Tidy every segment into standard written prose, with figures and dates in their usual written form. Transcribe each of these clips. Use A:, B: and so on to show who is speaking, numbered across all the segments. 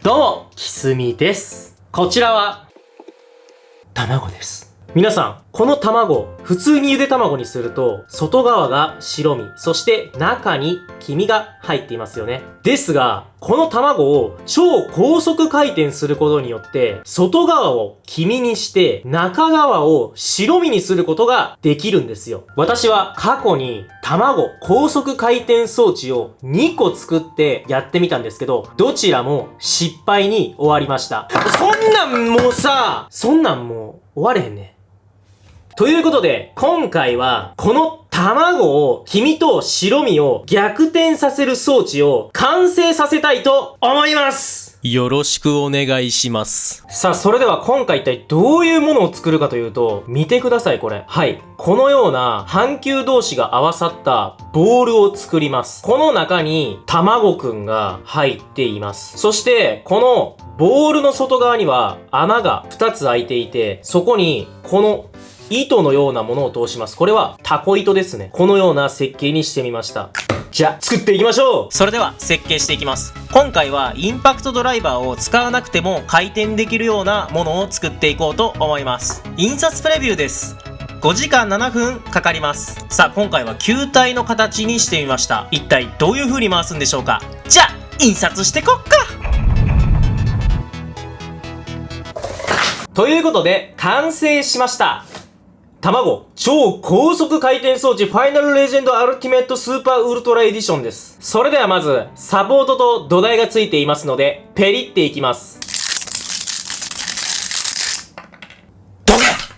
A: どうも、きすみです。こちらは、卵です。皆さん、この卵、普通にゆで卵にすると、外側が白身、そして中に黄身が入っていますよね。ですが、この卵を超高速回転することによって、外側を黄身にして、中側を白身にすることができるんですよ。私は過去に卵高速回転装置を2個作ってやってみたんですけど、どちらも失敗に終わりました。そんなんもう終われへんね。ということで、今回は、この卵を、黄身と白身を逆転させる装置を完成させたいと思います。
B: よろしくお願いします。
A: さあ、それでは今回一体どういうものを作るかというと、見てください、これ。はい。このような半球同士が合わさったボールを作ります。この中に卵くんが入っています。そして、このボールの外側には穴が2つ開いていて、そこにこの糸のようなものを通します。これはタコ糸ですね。このような設計にしてみました。じゃあ、作っていきましょう。
B: それでは設計していきます。今回はインパクトドライバーを使わなくても回転できるようなものを作っていこうと思います。印刷プレビューです。5時間7分かかります。さあ、今回は球体の形にしてみました。一体どういう風に回すんでしょうか。じゃあ、印刷してこっか。
A: ということで、完成しました。卵、超高速回転装置ファイナルレジェンドアルティメットスーパーウルトラエディションです。それではまず、サポートと土台がついていますので、ペリっていきます。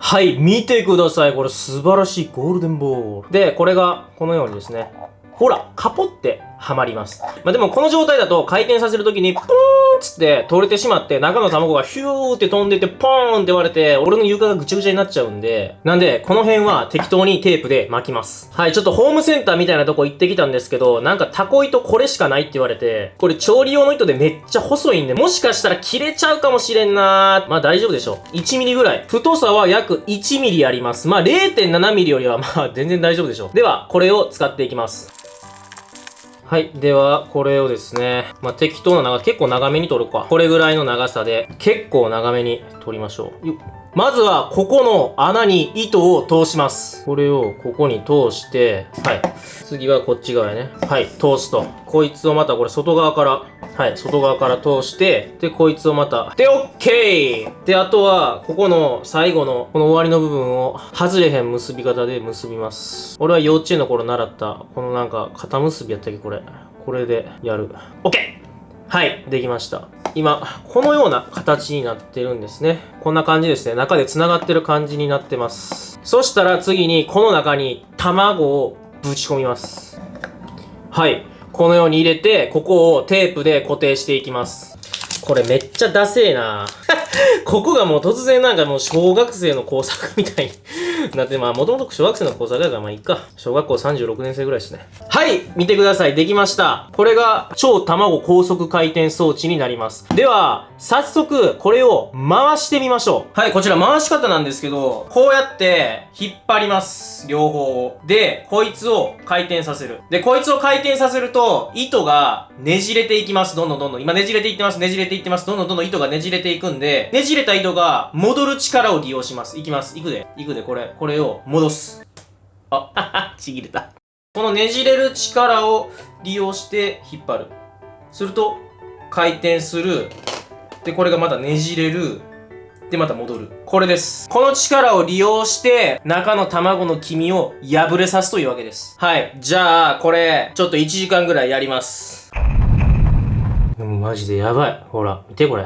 A: はい、見てください。これ素晴らしいゴールデンボール。で、これがこのようにですね、ほら、カポってはまります。でもこの状態だと回転させるときに、ポーンつって取れてしまって、中の卵がヒューって飛んでて、ポーンって割れて、俺の床がぐちゃぐちゃになっちゃうんで、なんで、この辺は適当にテープで巻きます。はい、ちょっとホームセンターみたいなとこ行ってきたんですけど、なんかタコ糸これしかないって言われて、これ調理用の糸でめっちゃ細いんで、もしかしたら切れちゃうかもしれんなー。まあ大丈夫でしょう。1ミリぐらい。太さは約1ミリあります。まあ 0.7 ミリよりはまあ全然大丈夫でしょう。では、これを使っていきます。はい。では、これをですね、適当な長さ、結構長めに取るか。これぐらいの長さで、結構長めに取りましょう。まずは、ここの穴に糸を通します。これをここに通して、はい。次はこっち側やね。はい。通すと。こいつをまたこれ外側から、はい。外側から通して、で、こいつをまた、で、オッケー！で、あとは、ここの最後の、この終わりの部分を、外れへん結び方で結びます。俺は幼稚園の頃習った、このなんか、肩結びやったっけ、これ。これでやる。オッケー！はい。できました。今、このような形になってるんですね。こんな感じですね。中で繋がってる感じになってます。そしたら次に、この中に卵をぶち込みます。はい。このように入れて、ここをテープで固定していきます。これめっちゃダセーなここがもう突然なんかもう小学生の工作みたいになって、もともと小学生の工作だからいいか。小学校36年生ぐらいですね。はい、見てください。できました。これが超卵高速回転装置になります。では、早速これを回してみましょう。はい、こちら回し方なんですけど、こうやって引っ張ります。両方を。で、こいつを回転させる。で、こいつを回転させると、糸がねじれていきます。どんどん。今ねじれていってます。ねじれていってます。どんどん糸がねじれていくんで、ねじれた糸が戻る力を利用します。いきます。いくで、これを戻す。ちぎれた。このねじれる力を利用して引っ張る。すると、回転する。で、これがまたねじれる。で、また戻る。これです。この力を利用して、中の卵の黄身を破れさすというわけです。はい。じゃあ、これ、ちょっと1時間ぐらいやります。でもマジでやばい。ほら、見てこれ。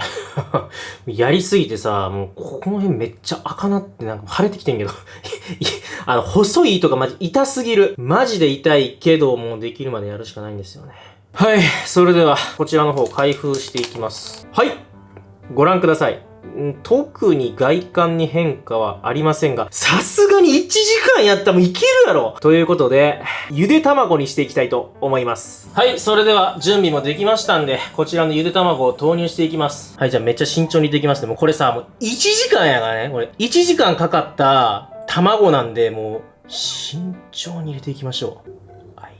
A: やりすぎてさ、もうこの辺めっちゃ赤なってなんか腫れてきてんけど。細い糸がマジ痛すぎる。マジで痛いけど、もうできるまでやるしかないんですよね。はい。それでは、こちらの方開封していきます。はい。ご覧ください。特に外観に変化はありませんが、さすがに1時間やったらもういけるやろということで、ゆで卵にしていきたいと思います。はい、それでは準備もできましたんで、こちらのゆで卵を投入していきます。はい、じゃあめっちゃ慎重にできますね。もうこれさ、もう1時間やからね。これ1時間かかった卵なんで、もう慎重に入れていきましょう。はい。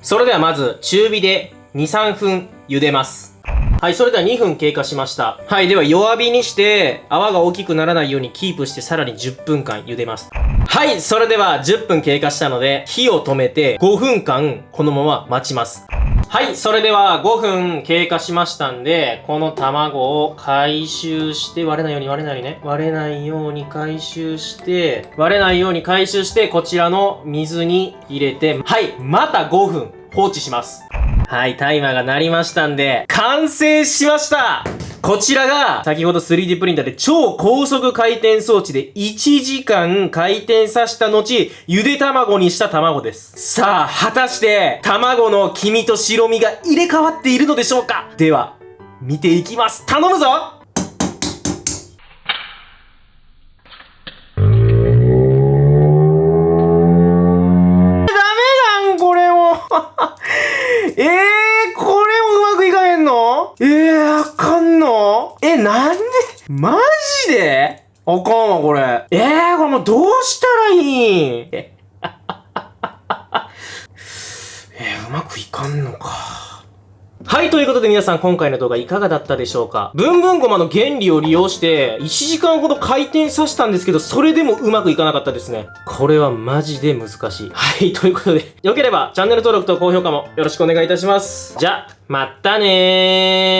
A: それではまず中火で2、3分茹でます。はい、それでは2分経過しました。はい、では弱火にして、泡が大きくならないようにキープしてさらに10分間茹でます。はい、それでは10分経過したので、火を止めて5分間このまま待ちます。はい、それでは5分経過しましたんで、この卵を回収して、割れないようにね。割れないように回収して、こちらの水に入れて、はい、また5分放置します。はい、タイマーが鳴りましたんで、完成しました。こちらが、先ほど 3D プリンターで超高速回転装置で1時間回転させた後、ゆで卵にした卵です。さあ、果たして、卵の黄身と白身が入れ替わっているのでしょうか？では、見ていきます。頼むぞ！これもうまくいかへんの？あかんの？なんで？マジで？あかんわ、これ。これもうどうしたらいいん？うまくいかんのか。はい、ということで皆さん今回の動画いかがだったでしょうか？ブンブンゴマの原理を利用して1時間ほど回転させたんですけど、それでもうまくいかなかったですね。これはマジで難しい。はい、ということで、よければチャンネル登録と高評価もよろしくお願いいたします。じゃ、またねー。